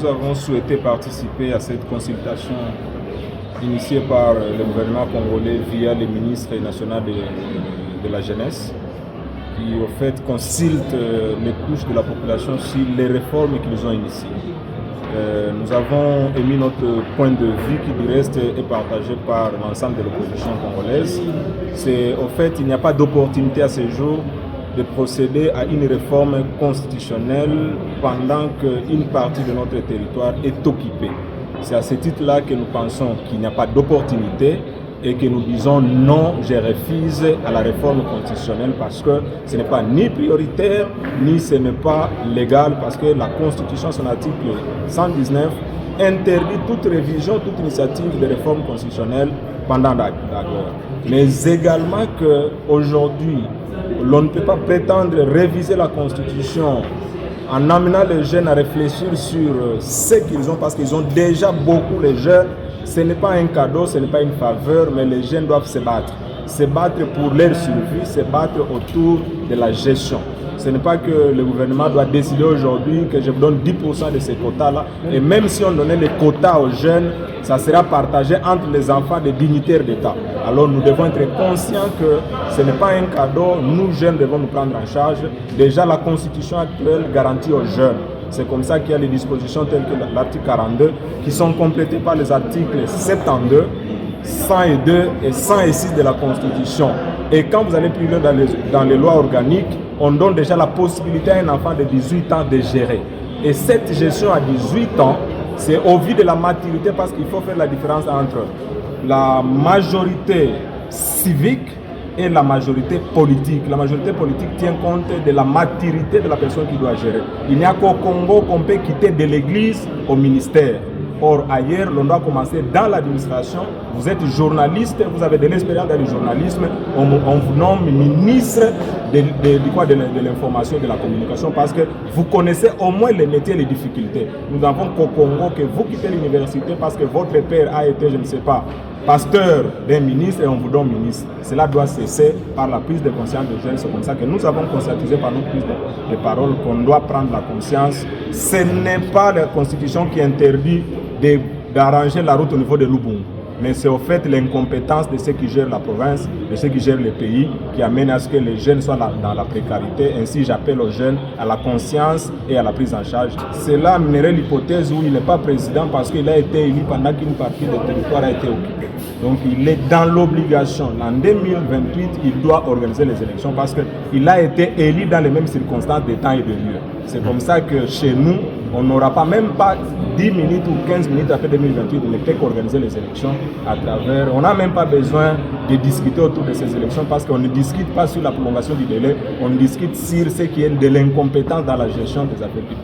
nous avons souhaité participer à cette consultation initiée par le gouvernement congolais via le ministre national de la jeunesse, qui au fait consulte les couches de la population sur les réformes qu'ils ont initiées. Nous avons émis notre point de vue qui du reste est partagé par l'ensemble de l'opposition congolaise. C'est au fait il n'y a pas d'opportunité à ce jour de procéder à une réforme constitutionnelle pendant qu'une partie de notre territoire est occupée. C'est à ce titre-là que nous pensons qu'il n'y a pas d'opportunité et que nous disons non, je refuse à la réforme constitutionnelle parce que ce n'est pas ni prioritaire, ni ce n'est pas légal parce que la Constitution, son article 119, interdit toute révision, toute initiative de réforme constitutionnelle pendant la guerre. Mais également qu'aujourd'hui, l'on ne peut pas prétendre réviser la Constitution en amenant les jeunes à réfléchir sur ce qu'ils ont, parce qu'ils ont déjà beaucoup, les jeunes. Ce n'est pas un cadeau, ce n'est pas une faveur, mais les jeunes doivent se battre. Se battre pour leur survie, se battre autour de la gestion. Ce n'est pas que le gouvernement doit décider aujourd'hui que je vous donne 10% de ces quotas-là. Et même si on donnait les quotas aux jeunes, ça sera partagé entre les enfants des dignitaires d'État. Alors nous devons être conscients que ce n'est pas un cadeau. Nous, jeunes, devons nous prendre en charge. Déjà, la Constitution actuelle garantit aux jeunes. C'est comme ça qu'il y a les dispositions telles que l'article 42 qui sont complétées par les articles 72, 102 et 106 de la Constitution. Et quand vous allez plus loin dans les lois organiques, on donne déjà la possibilité à un enfant de 18 ans de gérer. Et cette gestion à 18 ans, c'est au vu de la maturité parce qu'il faut faire la différence entre la majorité civique et la majorité politique. La majorité politique tient compte de la maturité de la personne qui doit gérer. Il n'y a qu'au Congo qu'on peut quitter de l'église au ministère. Or, ailleurs, l'on doit commencer dans l'administration. Vous êtes journaliste, vous avez de l'expérience dans le journalisme. On vous nomme ministre de l'information et de la communication parce que vous connaissez au moins les métiers et les difficultés. Nous avons qu'au Congo que vous quittez l'université parce que votre père a été, je ne sais pas, pasteur d'un ministre et on vous donne ministre. Cela doit cesser par la prise de conscience des jeunes. C'est comme ça que nous avons conscientisé par notre prise de parole qu'on doit prendre la conscience. Ce n'est pas la Constitution qui interdit d'arranger la route au niveau de Lubungu. Mais c'est au fait l'incompétence de ceux qui gèrent la province, de ceux qui gèrent le pays, qui amène à ce que les jeunes soient dans la précarité. Ainsi, j'appelle aux jeunes à la conscience et à la prise en charge. Cela amènerait l'hypothèse où il n'est pas président parce qu'il a été élu pendant qu'une partie du territoire a été occupée. Donc, il est dans l'obligation. En 2028, il doit organiser les élections parce qu'il a été élu dans les mêmes circonstances de temps et de lieu. C'est comme ça que chez nous, on n'aura pas, même pas 10 minutes ou 15 minutes après 2028, on ne peut qu'organiser les élections à travers. On n'a même pas besoin de discuter autour de ces élections parce qu'on ne discute pas sur la prolongation du délai, on discute sur ce qui est de l'incompétence dans la gestion des affaires publiques.